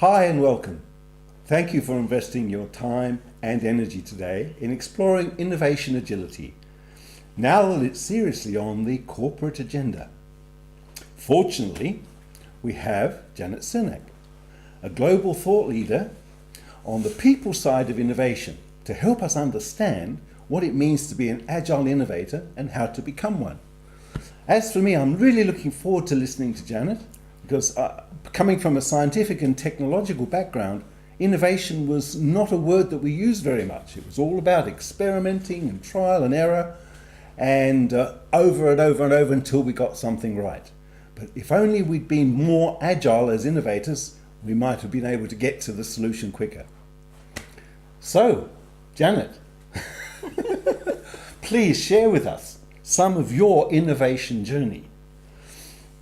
Hi and welcome. Thank you for investing your time and energy today in exploring innovation agility, now that it's seriously on the corporate agenda. Fortunately, we have Janet Cernak, a global thought leader on the people side of innovation, to help us understand what it means to be an agile innovator and how to become one. As for me, I'm really looking forward to listening to Janet, because coming from a scientific and technological background, innovation was not a word that we used very much. It was all about experimenting and trial and error, and over and over and over until we got something right. But if only we'd been more agile as innovators, we might have been able to get to the solution quicker. So, Janet, please share with us some of your innovation journey.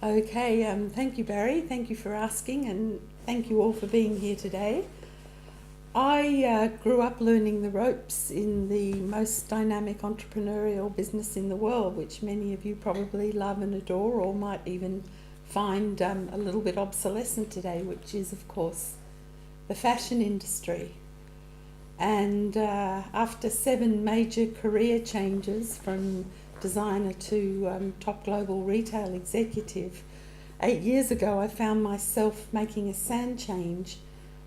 Okay, thank you, Barry. Thank you for asking, and thank you all for being here today. I grew up learning the ropes in the most dynamic entrepreneurial business in the world, which many of you probably love and adore, or might even find a little bit obsolescent today, which is, of course, the fashion industry. And after 7 major career changes from designer to top global retail executive, 8 years ago I found myself making a sand change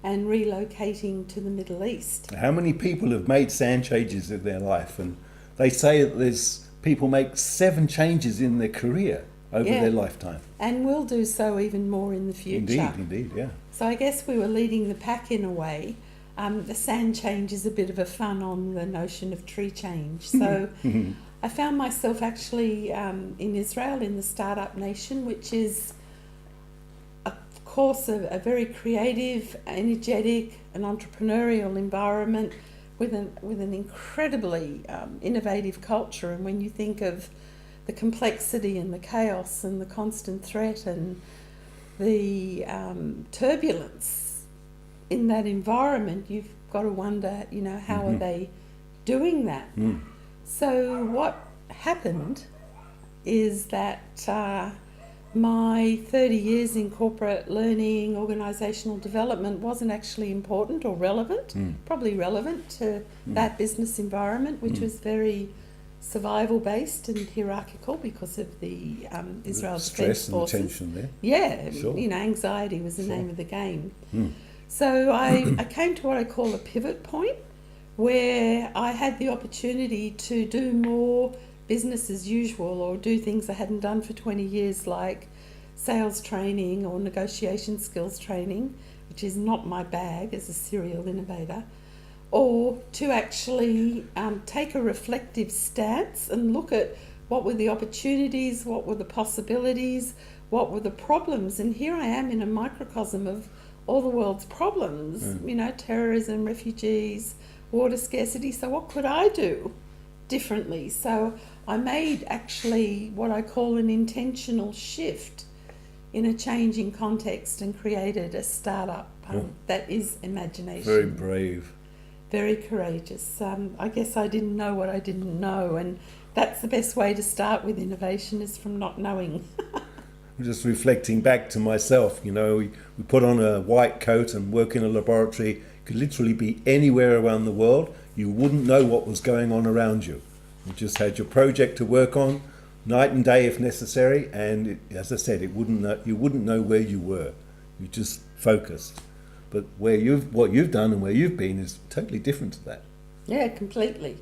and relocating to the Middle East. How many people have made sand changes in their life? And they say that there's people make 7 changes in their career over their lifetime. And will do so even more in the future. Indeed, yeah. So I guess we were leading the pack in a way. The sand change is a bit of a fun on the notion of tree change. So I found myself actually in Israel, in the startup nation, which is, of course, a very creative, energetic and entrepreneurial environment with an incredibly innovative culture. And when you think of the complexity and the chaos and the constant threat and the turbulence in that environment, you've got to wonder, how are they doing that? So what happened is that my 30 years in corporate learning, organisational development wasn't actually important or relevant, probably relevant to that business environment, which was very survival based and hierarchical because of the Israel Defence Forces. And tension there. Yeah, Sure. Anxiety was the name of the game. So I came to what I call a pivot point, where I had the opportunity to do more business as usual, or do things I hadn't done for 20 years, like sales training or negotiation skills training, which is not my bag as a serial innovator, or to actually take a reflective stance and look at what were the opportunities, what were the possibilities, what were the problems. And here I am in a microcosm of all the world's problems, terrorism, refugees, water scarcity. So what could I do differently? So I made actually what I call an intentional shift in a changing context and created a startup that is imagination. Very brave. Very courageous. I guess I didn't know what I didn't know, and that's the best way to start with innovation, is from not knowing. Just reflecting back to myself, we put on a white coat and work in a laboratory. Could literally be anywhere around the world. You wouldn't know what was going on around you. You just had your project to work on, night and day if necessary, and as I said, you wouldn't know where you were. You just focused. But what you've done and where you've been is totally different to that. Yeah, completely.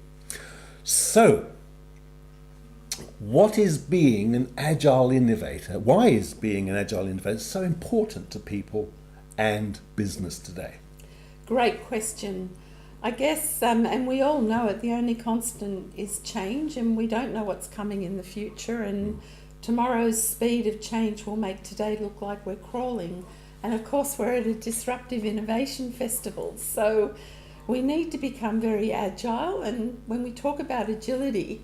So, what is being an agile innovator? Why is being an agile innovator so important to people and business today? Great question. I guess, and we all know it, the only constant is change, and we don't know what's coming in the future, and tomorrow's speed of change will make today look like we're crawling. And of course we're at a disruptive innovation festival, so we need to become very agile. And when we talk about agility,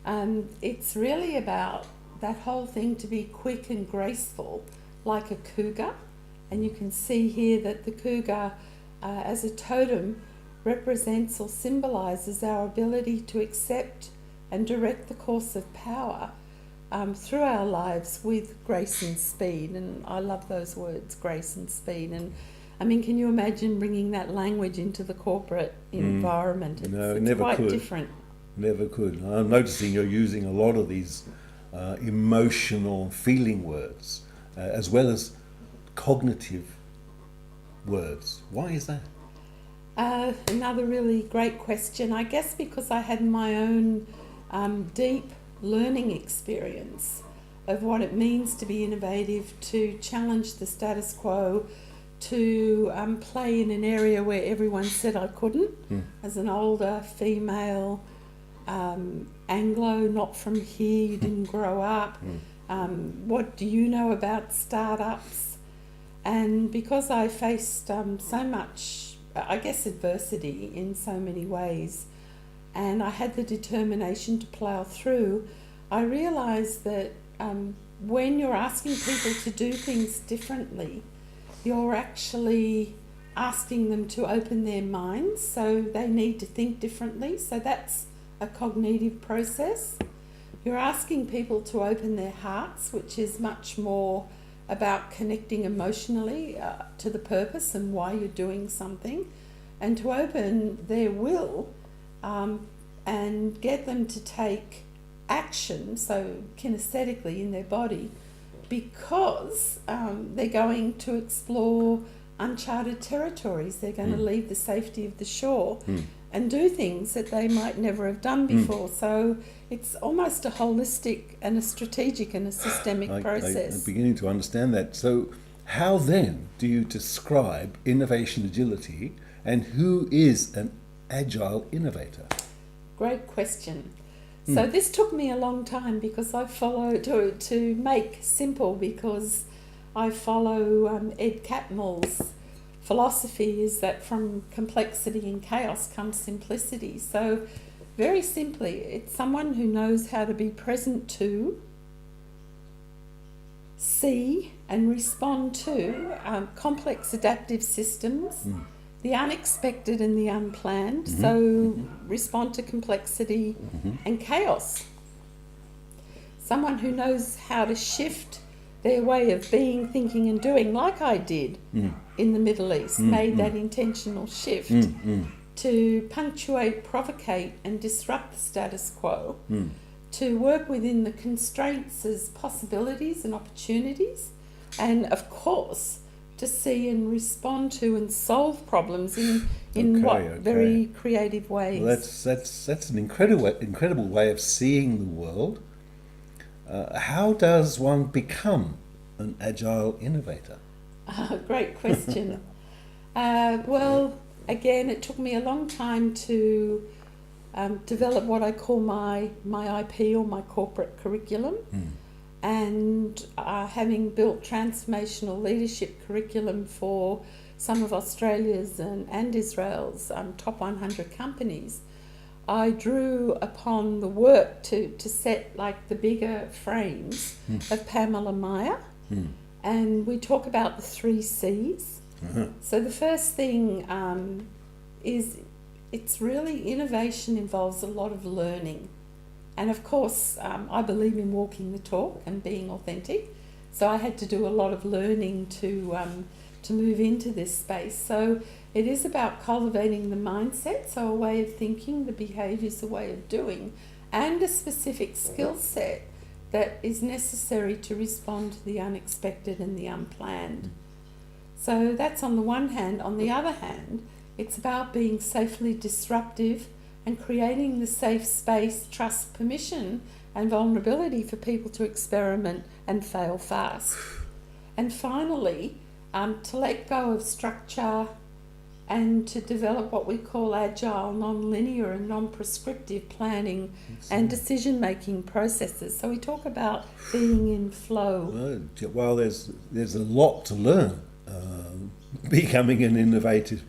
it's really about that whole thing to be quick and graceful, like a cougar. And you can see here that the cougar as a totem represents or symbolises our ability to accept and direct the course of power through our lives with grace and speed. And I love those words, grace and speed. And I mean, can you imagine bringing that language into the corporate environment? No, It's never quite could. different. Never could. I'm noticing you're using a lot of these emotional feeling words as well as cognitive words. Why is that? Another really great question. I guess because I had my own deep learning experience of what it means to be innovative, to challenge the status quo, to play in an area where everyone said I couldn't. As an older female, Anglo, not from here, you didn't grow up. What do you know about startups? And because I faced so much, I guess, adversity in so many ways, and I had the determination to plough through, I realised that when you're asking people to do things differently, you're actually asking them to open their minds, so they need to think differently. So that's a cognitive process. You're asking people to open their hearts, which is much more about connecting emotionally to the purpose and why you're doing something, and to open their will and get them to take action, so kinesthetically in their body, because they're going to explore uncharted territories. They're going to leave the safety of the shore and do things that they might never have done before. So it's almost a holistic and a strategic and a systemic process. I'm beginning to understand that. So how then do you describe innovation agility, and who is an agile innovator? Great question. So this took me a long time, because I follow, to make simple, because I follow Ed Catmull's philosophy is that from complexity and chaos comes simplicity. So very simply, it's someone who knows how to be present to, see and respond to complex adaptive systems, the unexpected and the unplanned, so respond to complexity and chaos. Someone who knows how to shift their way of being, thinking and doing, like I did in the Middle East, made that intentional shift to punctuate, provocate and disrupt the status quo, to work within the constraints as possibilities and opportunities, and of course to see and respond to and solve problems in very creative ways. Well, that's an incredible way of seeing the world. How does one become an agile innovator? Great question. Well, again, it took me a long time to develop what I call my IP, or my corporate curriculum. And having built transformational leadership curriculum for some of Australia's and Israel's top 100 companies, I drew upon the work to set like the bigger frames of Pamela Meyer. And we talk about the 3 C's. So the first thing is, it's really, innovation involves a lot of learning. And of course, I believe in walking the talk and being authentic. So I had to do a lot of learning to move into this space. So it is about cultivating the mindset, so a way of thinking, the behaviours, a way of doing, and a specific skill set that is necessary to respond to the unexpected and the unplanned. So that's on the one hand. On the other hand, it's about being safely disruptive and creating the safe space, trust, permission and vulnerability for people to experiment and fail fast. And finally, to let go of structure and to develop what we call agile, non-linear and non-prescriptive planning and decision-making processes. So we talk about being in flow. Well, there's a lot to learn becoming an innovative,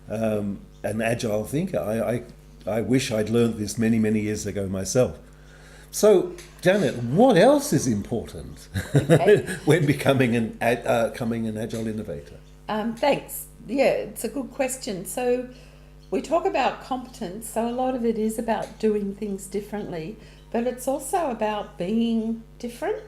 an agile thinker. I wish I'd learned this many years ago myself. So, Janet, what else is important when becoming an agile innovator? Thanks. Yeah, it's a good question. So we talk about competence, so a lot of it is about doing things differently, but it's also about being different.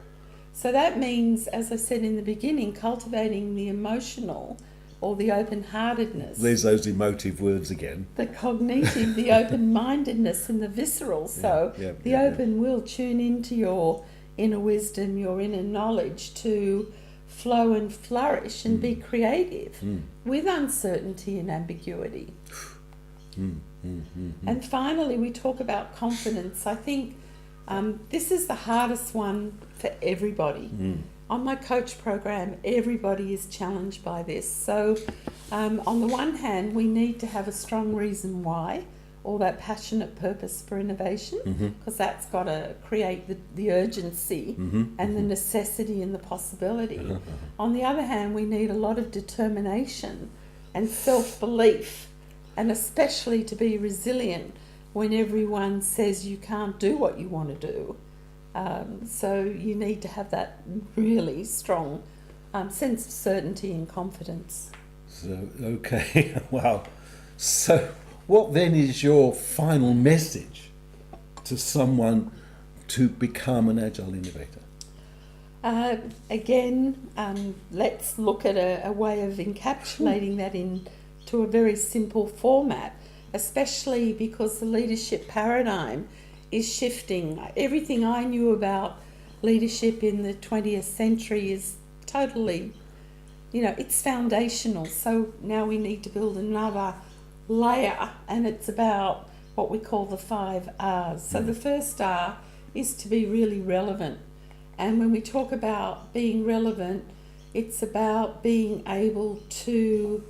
So that means, as I said in the beginning, cultivating the emotional or the open-heartedness. There's those emotive words again. The cognitive, the open-mindedness and the visceral. So the open will tune into your inner wisdom, your inner knowledge to flow and flourish and be creative with uncertainty and ambiguity. And finally, we talk about confidence. I think this is the hardest one for everybody. On my coach program, everybody is challenged by this. So on the one hand, we need to have a strong reason why, or that passionate purpose for innovation, because that's got to create the urgency and the necessity and the possibility. On the other hand, we need a lot of determination and self-belief, and especially to be resilient when everyone says you can't do what you want to do. So you need to have that really strong sense of certainty and confidence. So, okay, wow. So what then is your final message to someone to become an Agile innovator? Again, let's look at a way of encapsulating that into a very simple format, especially because the leadership paradigm is shifting. Everything I knew about leadership in the 20th century is totally, it's foundational. So now we need to build another layer, and it's about what we call the 5 R's. So the first R is to be really relevant. And when we talk about being relevant, it's about being able to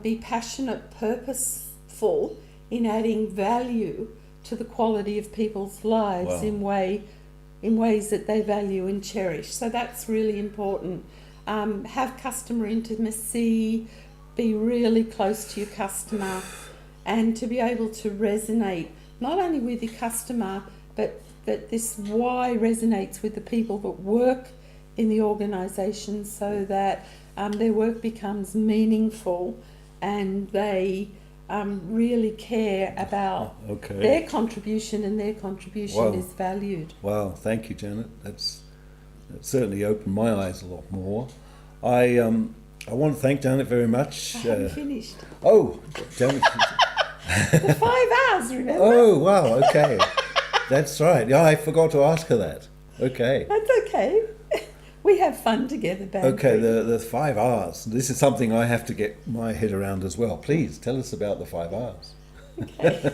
be passionate, purposeful in adding value to the quality of people's lives in ways that they value and cherish. So that's really important. Have customer intimacy, be really close to your customer, and to be able to resonate not only with your customer, but that this why resonates with the people that work in the organisation, so that their work becomes meaningful and they really care about their contribution, and their contribution is valued. Wow, thank you, Janet. That certainly opened my eyes a lot more. I want to thank Janet very much. I haven't finished. Oh, Janet. The 5 R's, remember? Oh, wow, okay. That's right. Yeah, I forgot to ask her that. Okay. That's okay. We have fun together, babe. Okay, the 5 R's. This is something I have to get my head around as well. Please tell us about the 5 R's. Okay.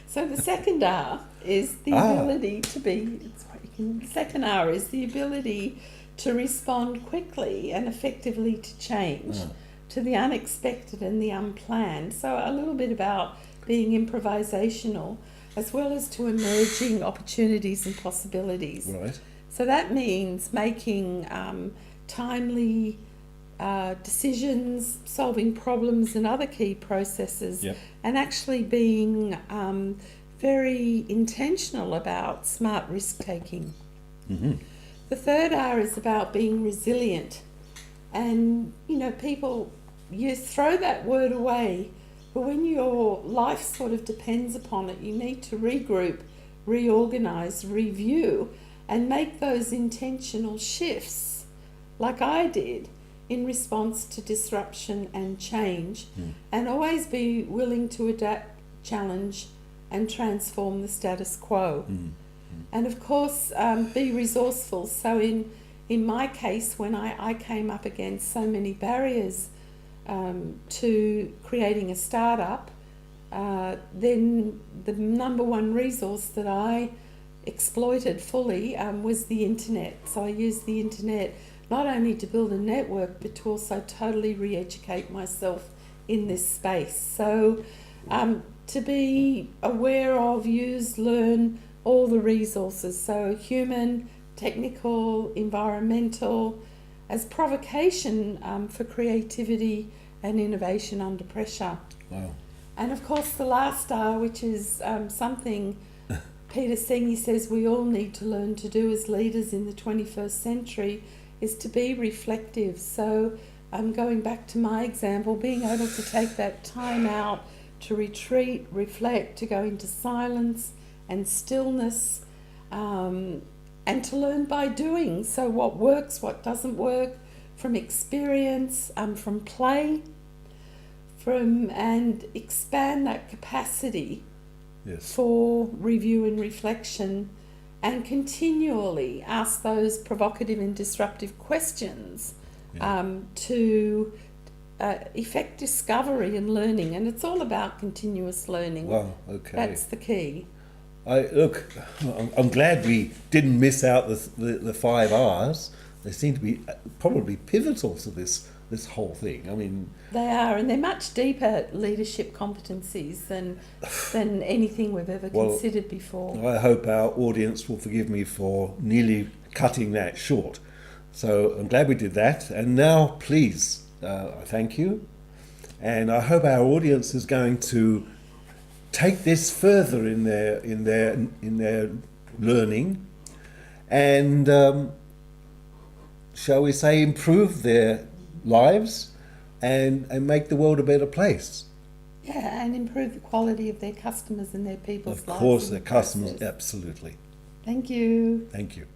So the second R is the ability to be. The second R is the ability to respond quickly and effectively to change, to the unexpected and the unplanned. So a little bit about being improvisational, as well as to emerging opportunities and possibilities. Right. So that means making timely decisions, solving problems and other key processes, and actually being very intentional about smart risk-taking. The third R is about being resilient. And, people, you throw that word away, but when your life sort of depends upon it, you need to regroup, reorganise, review, and make those intentional shifts, like I did, in response to disruption and change, and always be willing to adapt, challenge, and transform the status quo. And of course, be resourceful. So in my case, when I came up against so many barriers to creating a startup, then the number one resource that I exploited fully was the internet. So I used the internet not only to build a network, but to also totally re-educate myself in this space. So to be aware of, use, learn all the resources, so human, technical, environmental, as provocation for creativity and innovation under pressure. Wow. And of course the last R, which is something Peter Senge says we all need to learn to do as leaders in the 21st century, is to be reflective. So going back to my example, being able to take that time out to retreat, reflect, to go into silence and stillness, and to learn by doing. So what works, what doesn't work, from experience, from play, and expand that capacity Yes. for review and reflection, and continually ask those provocative and disruptive questions to effect discovery and learning. And it's all about continuous learning. Wow, okay. That's the key. I'm glad we didn't miss out the 5 R's. They seem to be probably pivotal to this whole thing. I mean, They are, and they're much deeper leadership competencies than anything we've ever considered before. I hope our audience will forgive me for nearly cutting that short. So I'm glad we did that. And now, please, thank you. And I hope our audience is going to take this further in their learning, and shall we say, improve their lives and make the world a better place. Yeah, and improve the quality of their customers and their people's lives. Of course, in the their customers, process. absolutely. Thank you. Thank you.